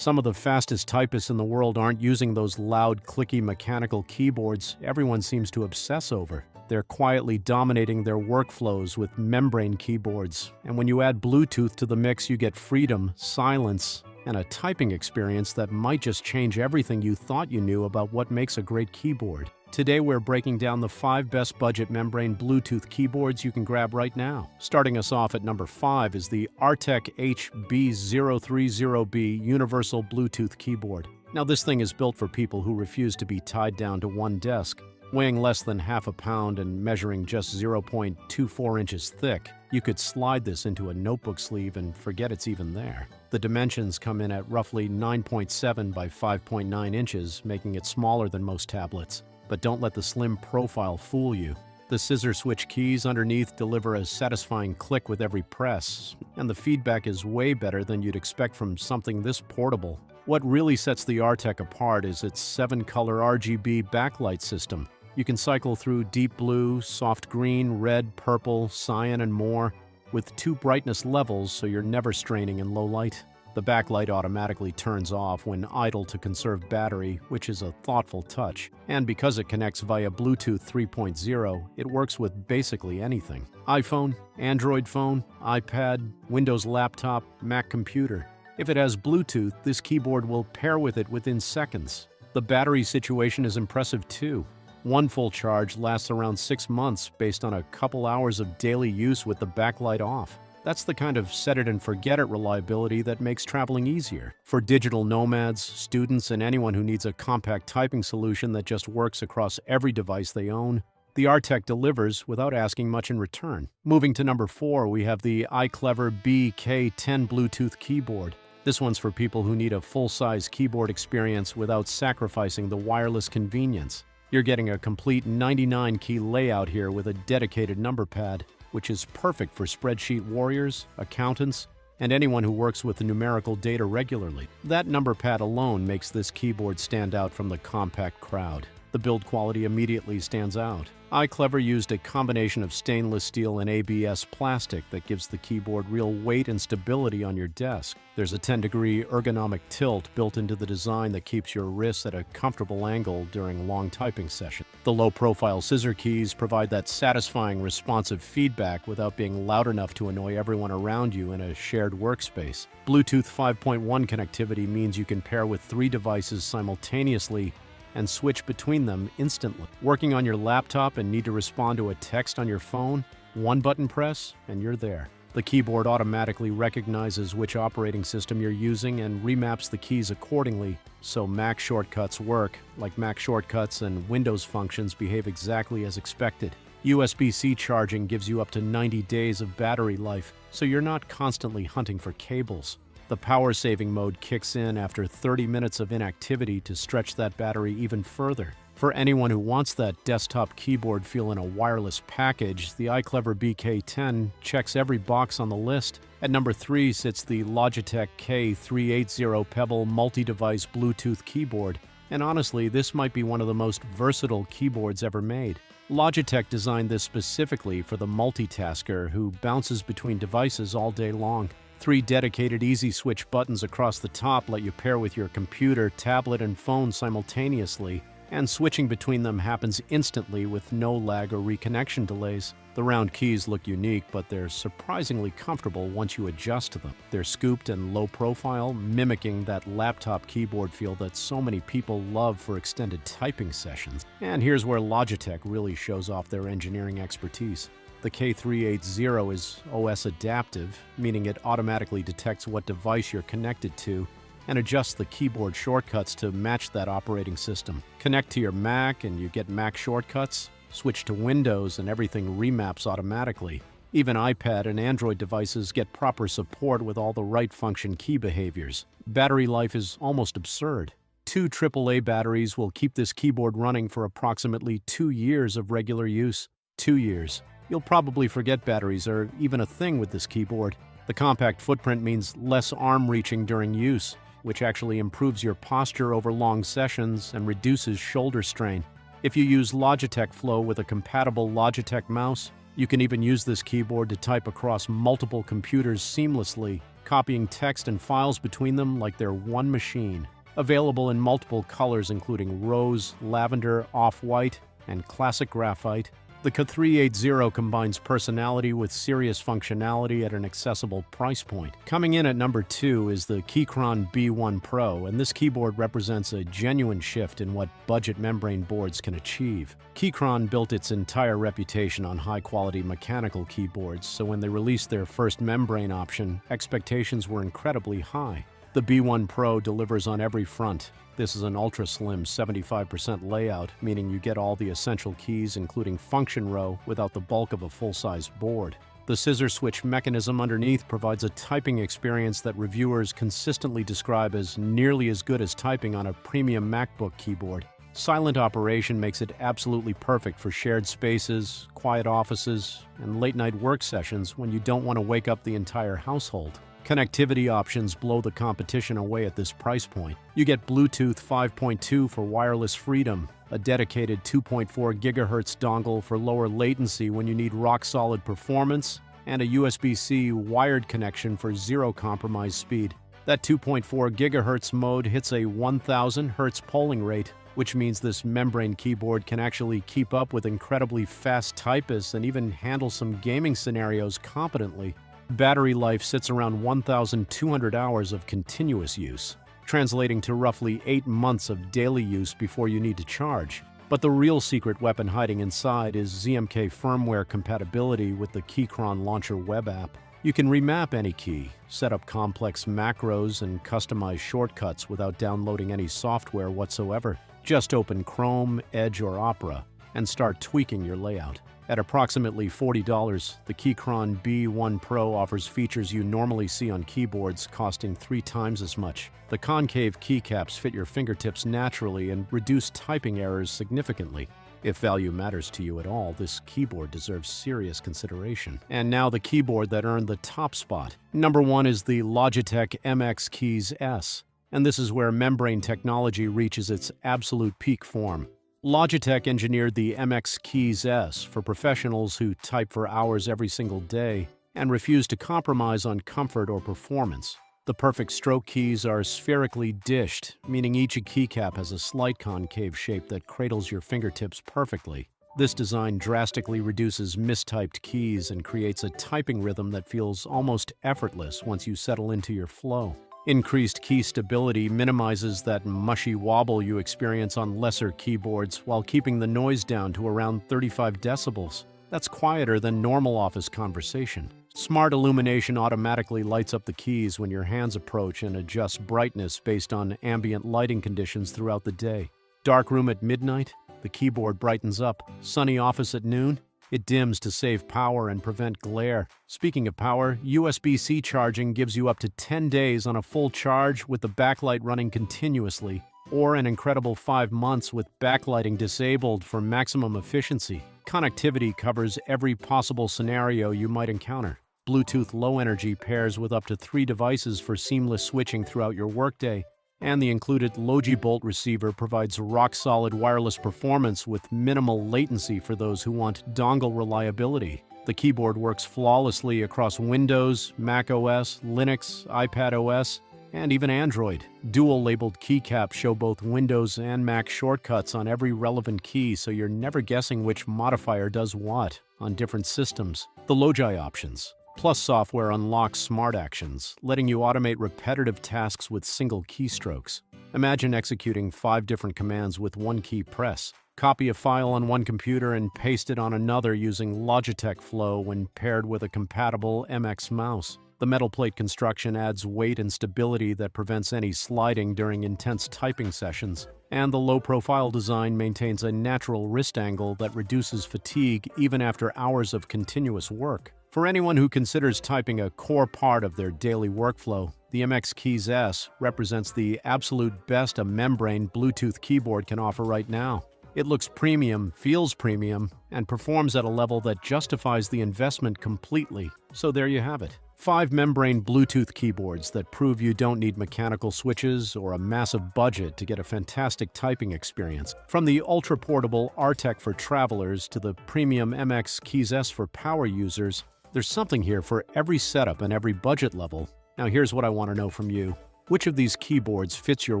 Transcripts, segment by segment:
Some of the fastest typists in the world aren't using those loud, clicky mechanical keyboards everyone seems to obsess over. They're quietly dominating their workflows with membrane keyboards. And when you add Bluetooth to the mix, you get freedom, silence, and a typing experience that might just change everything you thought you knew about what makes a great keyboard. Today we're breaking down the 5 best budget membrane Bluetooth keyboards you can grab right now. Starting us off at number 5 is the Arteck HB030B Universal Bluetooth Keyboard. Now this thing is built for people who refuse to be tied down to one desk. Weighing less than half a pound and measuring just 0.24 inches thick, you could slide this into a notebook sleeve and forget it's even there. The dimensions come in at roughly 9.7 by 5.9 inches, making it smaller than most tablets. But don't let the slim profile fool you. The scissor switch keys underneath deliver a satisfying click with every press, and the feedback is way better than you'd expect from something this portable. What really sets the Arteck apart is its 7-color RGB backlight system. You can cycle through deep blue, soft green, red, purple, cyan, and more, with 2 brightness levels so you're never straining in low light. The backlight automatically turns off when idle to conserve battery, which is a thoughtful touch. And because it connects via Bluetooth 3.0, it works with basically anything. iPhone, Android phone, iPad, Windows laptop, Mac computer. If it has Bluetooth, this keyboard will pair with it within seconds. The battery situation is impressive too. One full charge lasts around 6 months based on a couple hours of daily use with the backlight off. That's the kind of set-it-and-forget-it reliability that makes traveling easier. For digital nomads, students, and anyone who needs a compact typing solution that just works across every device they own, the Arteck delivers without asking much in return. Moving to number 4, we have the iClever BK10 Bluetooth keyboard. This one's for people who need a full-size keyboard experience without sacrificing the wireless convenience. You're getting a complete 99-key layout here with a dedicated number pad, which is perfect for spreadsheet warriors, accountants, and anyone who works with numerical data regularly. That number pad alone makes this keyboard stand out from the compact crowd. The build quality immediately stands out. iClever used a combination of stainless steel and ABS plastic that gives the keyboard real weight and stability on your desk. There's a 10-degree ergonomic tilt built into the design that keeps your wrists at a comfortable angle during long typing sessions. The low-profile scissor keys provide that satisfying responsive feedback without being loud enough to annoy everyone around you in a shared workspace. Bluetooth 5.1 connectivity means you can pair with 3 devices simultaneously and switch between them instantly. Working on your laptop and need to respond to a text on your phone? One button press and you're there. The keyboard automatically recognizes which operating system you're using and remaps the keys accordingly, so Mac shortcuts work like Mac shortcuts, and Windows functions behave exactly as expected. USB-C charging gives you up to 90 days of battery life, so you're not constantly hunting for cables. The power-saving mode kicks in after 30 minutes of inactivity to stretch that battery even further. For anyone who wants that desktop keyboard feel in a wireless package, the iClever BK10 checks every box on the list. At number 3 sits the Logitech K380 Pebble multi-device Bluetooth keyboard. And honestly, this might be one of the most versatile keyboards ever made. Logitech designed this specifically for the multitasker who bounces between devices all day long. 3 dedicated easy switch buttons across the top let you pair with your computer, tablet, and phone simultaneously, and switching between them happens instantly with no lag or reconnection delays. The round keys look unique, but they're surprisingly comfortable once you adjust to them. They're scooped and low profile, mimicking that laptop keyboard feel that so many people love for extended typing sessions. And here's where Logitech really shows off their engineering expertise. The K380 is OS adaptive, meaning it automatically detects what device you're connected to and adjusts the keyboard shortcuts to match that operating system. Connect to your Mac and you get Mac shortcuts. Switch to Windows and everything remaps automatically. Even iPad and Android devices get proper support with all the right function key behaviors. Battery life is almost absurd. 2 AAA batteries will keep this keyboard running for approximately 2 years of regular use. 2 years. You'll probably forget batteries are even a thing with this keyboard. The compact footprint means less arm reaching during use, which actually improves your posture over long sessions and reduces shoulder strain. If you use Logitech Flow with a compatible Logitech mouse, you can even use this keyboard to type across multiple computers seamlessly, copying text and files between them like they're one machine. Available in multiple colors including rose, lavender, off-white, and classic graphite, the K380 combines personality with serious functionality at an accessible price point. Coming in at number 2 is the Keychron B1 Pro, and this keyboard represents a genuine shift in what budget membrane boards can achieve. Keychron built its entire reputation on high-quality mechanical keyboards, so when they released their first membrane option, expectations were incredibly high. The B1 Pro delivers on every front. This is an ultra-slim 75% layout, meaning you get all the essential keys including function row without the bulk of a full-size board. The scissor switch mechanism underneath provides a typing experience that reviewers consistently describe as nearly as good as typing on a premium MacBook keyboard. Silent operation makes it absolutely perfect for shared spaces, quiet offices, and late-night work sessions when you don't want to wake up the entire household. Connectivity options blow the competition away at this price point. You get Bluetooth 5.2 for wireless freedom, a dedicated 2.4 GHz dongle for lower latency when you need rock-solid performance, and a USB-C wired connection for zero-compromise speed. That 2.4 GHz mode hits a 1000 Hz polling rate, which means this membrane keyboard can actually keep up with incredibly fast typists and even handle some gaming scenarios competently. Battery life sits around 1,200 hours of continuous use, translating to roughly 8 months of daily use before you need to charge. But the real secret weapon hiding inside is ZMK firmware compatibility with the Keychron Launcher web app. You can remap any key, set up complex macros, and customize shortcuts without downloading any software whatsoever. Just open Chrome, Edge, or Opera and start tweaking your layout. At approximately $40, the Keychron B1 Pro offers features you normally see on keyboards costing 3 times as much. The concave keycaps fit your fingertips naturally and reduce typing errors significantly. If value matters to you at all, this keyboard deserves serious consideration. And now the keyboard that earned the top spot. Number 1 is the Logitech MX Keys S, and this is where membrane technology reaches its absolute peak form. Logitech engineered the MX Keys S for professionals who type for hours every single day and refuse to compromise on comfort or performance. The perfect stroke keys are spherically dished, meaning each keycap has a slight concave shape that cradles your fingertips perfectly. This design drastically reduces mistyped keys and creates a typing rhythm that feels almost effortless once you settle into your flow. Increased key stability minimizes that mushy wobble you experience on lesser keyboards while keeping the noise down to around 35 decibels. That's quieter than normal office conversation. Smart illumination automatically lights up the keys when your hands approach and adjusts brightness based on ambient lighting conditions throughout the day. Dark room at midnight, the keyboard brightens up. Sunny office at noon, it dims to save power and prevent glare. Speaking of power, USB-C charging gives you up to 10 days on a full charge with the backlight running continuously, or an incredible 5 months with backlighting disabled for maximum efficiency. Connectivity covers every possible scenario you might encounter. Bluetooth Low Energy pairs with up to 3 devices for seamless switching throughout your workday, and the included Logibolt receiver provides rock-solid wireless performance with minimal latency for those who want dongle reliability. The keyboard works flawlessly across Windows, Mac OS, Linux, iPad OS, and even Android. Dual-labeled keycaps show both Windows and Mac shortcuts on every relevant key, so you're never guessing which modifier does what on different systems. The Logi options. Plus software unlocks smart actions, letting you automate repetitive tasks with single keystrokes. Imagine executing 5 different commands with one key press. Copy a file on one computer and paste it on another using Logitech Flow when paired with a compatible MX mouse. The metal plate construction adds weight and stability that prevents any sliding during intense typing sessions. And the low-profile design maintains a natural wrist angle that reduces fatigue even after hours of continuous work. For anyone who considers typing a core part of their daily workflow, the MX Keys S represents the absolute best a membrane Bluetooth keyboard can offer right now. It looks premium, feels premium, and performs at a level that justifies the investment completely. So there you have it. 5 membrane Bluetooth keyboards that prove you don't need mechanical switches or a massive budget to get a fantastic typing experience. From the ultra-portable Arteck for travelers to the premium MX Keys S for power users, there's something here for every setup and every budget level. Now here's what I want to know from you. Which of these keyboards fits your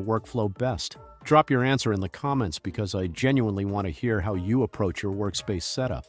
workflow best? Drop your answer in the comments because I genuinely want to hear how you approach your workspace setup.